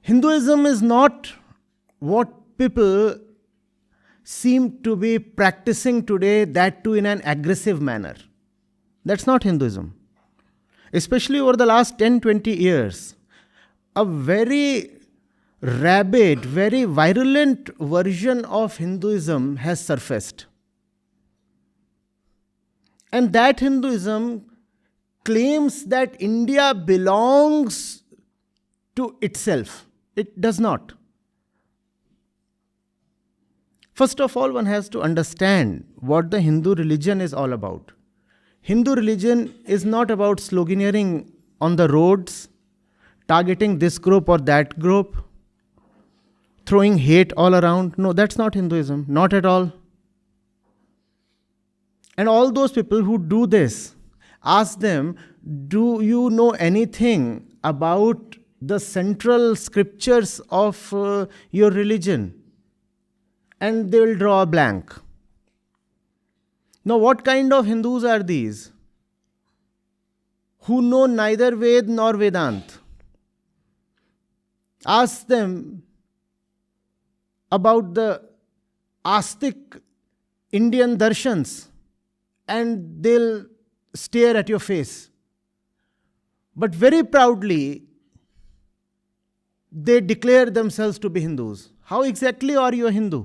Hinduism is not what people seem to be practicing today, that too in an aggressive manner. That's not Hinduism. Especially over the last 10, 20 years, a very rabid, very virulent version of Hinduism has surfaced. And that Hinduism claims that India belongs to itself. It does not. First of all, one has to understand what the Hindu religion is all about. Hindu religion is not about sloganeering on the roads, targeting this group or that group, throwing hate all around. No, that's not Hinduism, not at all. And all those people who do this, ask them, do you know anything about the central scriptures of your religion? And they will draw a blank. Now, what kind of Hindus are these? Who know neither Ved nor Vedant. Ask them about the Astic Indian darshans, and they'll stare at your face. But very proudly, they declare themselves to be Hindus. How exactly are you a Hindu?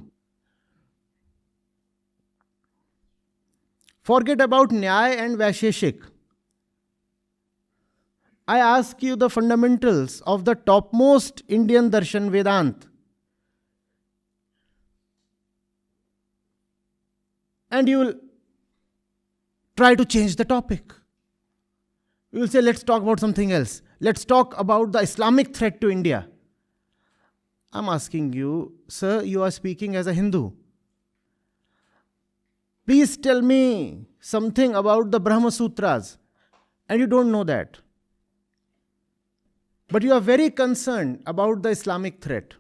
Forget about Nyaya and Vaisheshik. I ask you the fundamentals of the topmost Indian darshan, Vedant. And you will try to change the topic. You will say, let's talk about something else. Let's talk about the Islamic threat to India. I'm asking you, sir, you are speaking as a Hindu. Please tell me something about the Brahma Sutras. And you don't know that. But you are very concerned about the Islamic threat.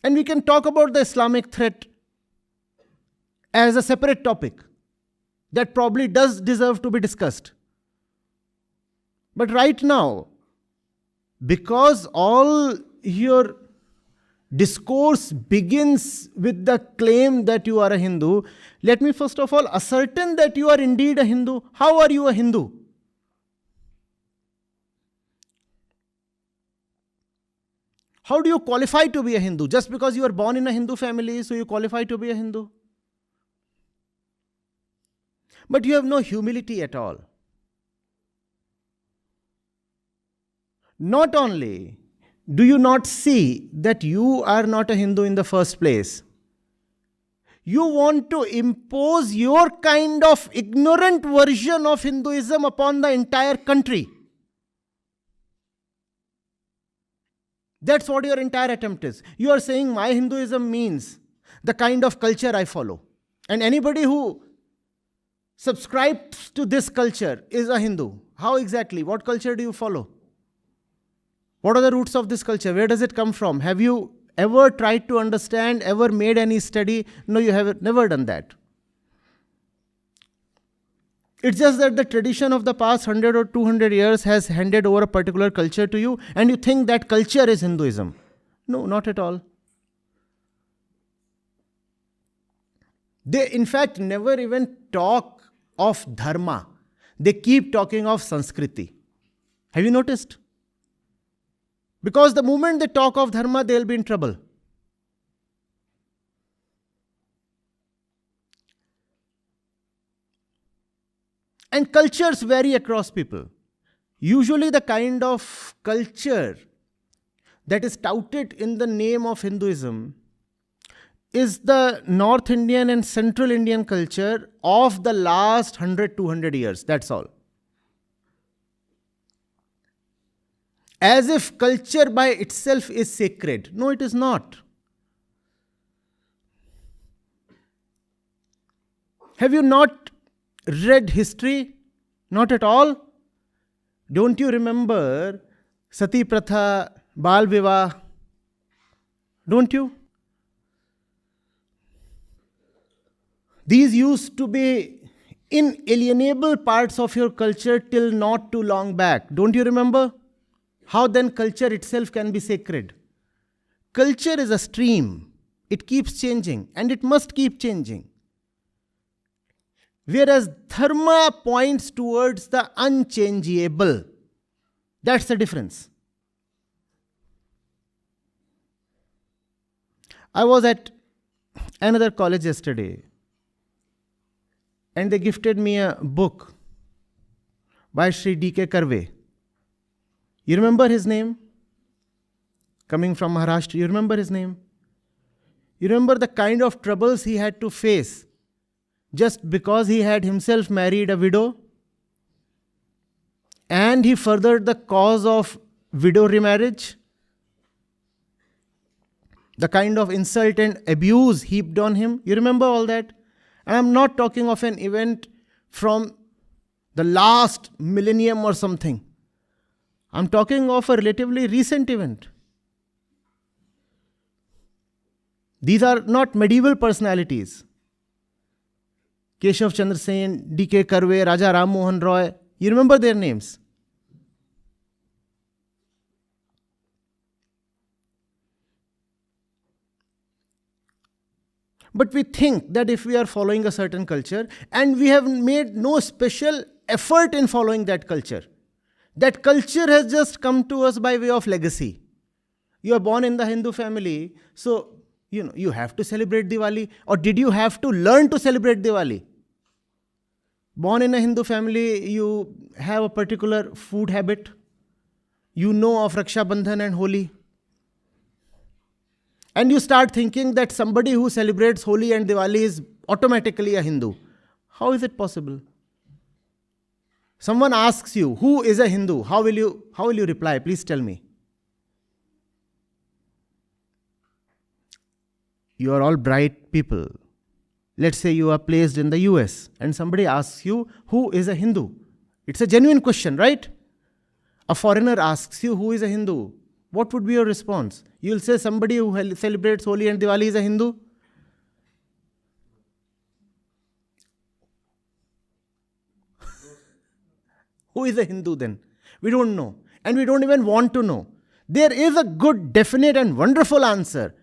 And we can talk about the Islamic threat as a separate topic that probably does deserve to be discussed. But right now, because all your discourse begins with the claim that you are a Hindu, let me first of all ascertain that you are indeed a Hindu. How are you a Hindu? How do you qualify to be a Hindu? Just because you are born in a Hindu family, so you qualify to be a Hindu? But you have no humility at all. Not only do you not see that you are not a Hindu in the first place, you want to impose your kind of ignorant version of Hinduism upon the entire country. That's what your entire attempt is. You are saying my Hinduism means the kind of culture I follow. And anybody who subscribes to this culture is a Hindu. How exactly? What culture do you follow? What are the roots of this culture? Where does it come from? Have you ever tried to understand, ever made any study? No, you have never done that. It's just that the tradition of the past 100 or 200 years has handed over a particular culture to you, and you think that culture is Hinduism. No, not at all. They, in fact, never even talk of Dharma. They keep talking of Sanskriti. Have you noticed? Because the moment they talk of Dharma, they'll be in trouble. And cultures vary across people. Usually the kind of culture that is touted in the name of Hinduism is the North Indian and Central Indian culture of the last 100, 200 years. That's all. As if culture by itself is sacred. No, it is not. Have you not read history? Not at all. Don't you remember Sati Pratha, Bal Vivah? Don't you? These used to be inalienable parts of your culture till not too long back. Don't you remember? how then culture itself can be sacred? Culture is a stream. It keeps changing and it must keep changing. Whereas Dharma points towards the unchangeable. That's the difference. I was at another college yesterday and they gifted me a book by Sri D.K. Karve. You remember his name? Coming from Maharashtra, you remember his name? You remember the kind of troubles he had to face just because he had himself married a widow? And he furthered the cause of widow remarriage? The kind of insult and abuse heaped on him? You remember all that? And I'm not talking of an event from the last millennium or something. I'm talking of a relatively recent event. These are not medieval personalities. Keshav Chandra Sen, D.K. Karve, Raja Ram Mohan Roy. You remember their names? But we think that if we are following a certain culture and we have made no special effort in following that culture has just come to us by way of legacy. You are born in the Hindu family, so you have to celebrate Diwali. Or did you have to learn to celebrate Diwali? Born in a Hindu family, you have a particular food habit. You know of Raksha Bandhan and Holi. And you start thinking that somebody who celebrates Holi and Diwali is automatically a Hindu. How is it possible? Someone asks you, who is a Hindu? How will you reply? Please tell me. You are all bright people. Let's say you are placed in the US and somebody asks you, who is a Hindu? It's a genuine question, right? A foreigner asks you, who is a Hindu? What would be your response? You'll say somebody who celebrates Holi and Diwali is a Hindu? Who is a Hindu then? We don't know. And we don't even want to know. There is a good, definite and wonderful answer.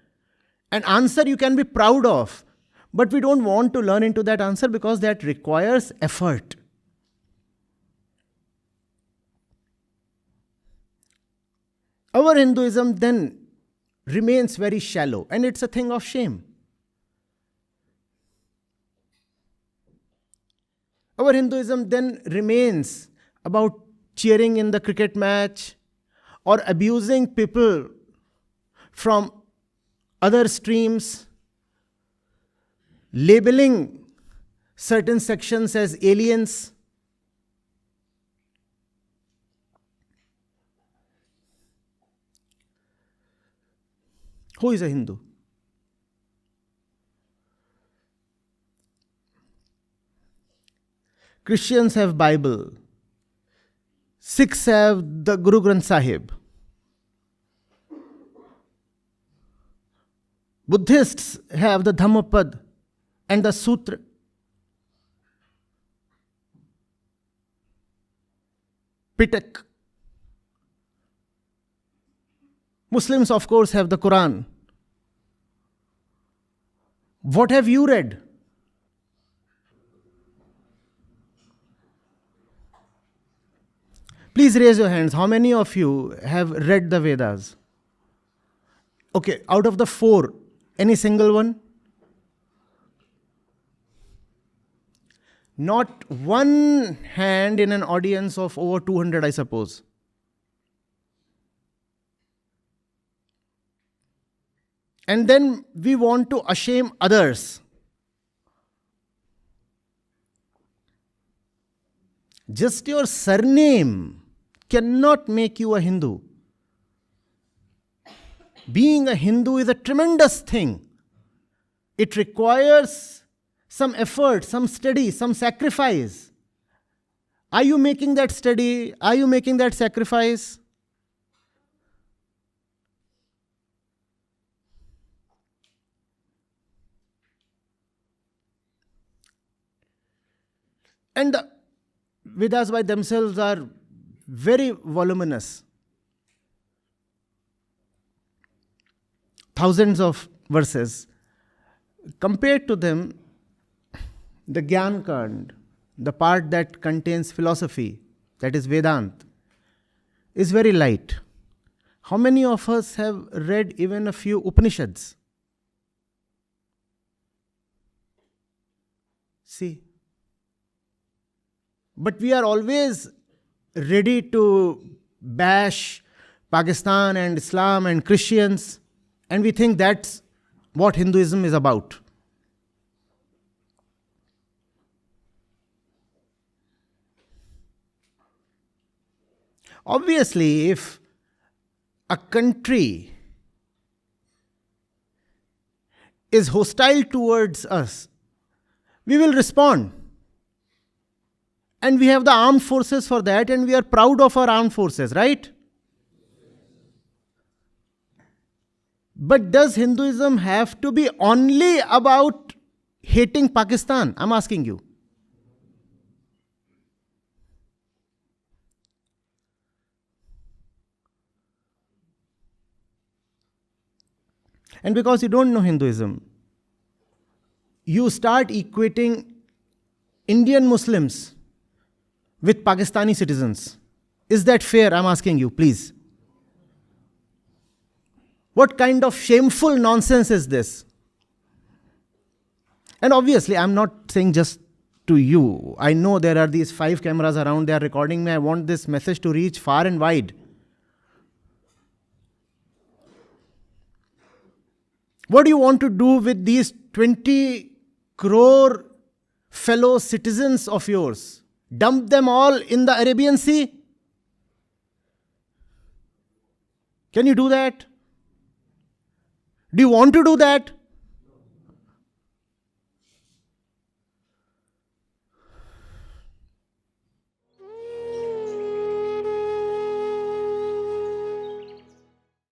An answer you can be proud of. But we don't want to learn into that answer because that requires effort. Our Hinduism then remains very shallow and it's a thing of shame. Our Hinduism then remains about cheering in the cricket match or abusing people from other streams, labeling certain sections as aliens. Who is a Hindu? Christians have Bible. Sikhs have the Guru Granth Sahib. Buddhists have the Dhammapad and the Sutra. Pitak. Muslims, of course, have the Quran. What have you read? Please raise your hands. How many of you have read the Vedas? Okay, out of the 4, any single one? Not one hand in an audience of over 200, I suppose. And then we want to ashame others. Just your surname cannot make you a Hindu. Being a Hindu is a tremendous thing. It requires some effort, some study, some sacrifice. Are you making that study? Are you making that sacrifice? And the Vedas by themselves are very voluminous. thousands of verses. Compared to them, the Gyan Kand, the part that contains philosophy, that is Vedant, is very light. How many of us have read even a few Upanishads? See. But we are always ready to bash Pakistan and Islam and Christians, and we think that's what Hinduism is about. Obviously, if a country is hostile towards us, we will respond. And we have the armed forces for that, and we are proud of our armed forces, right? But does Hinduism have to be only about hating Pakistan? I'm asking you. And because you don't know Hinduism, you start equating Indian Muslims with Pakistani citizens. Is that fair? I'm asking you, please. What kind of shameful nonsense is this? And obviously, I'm not saying just to you. I know there are these 5 cameras around, they are recording me. I want this message to reach far and wide. What do you want to do with these 20 crore fellow citizens of yours? Dump them all in the Arabian Sea? Can you do that? Do you want to do that?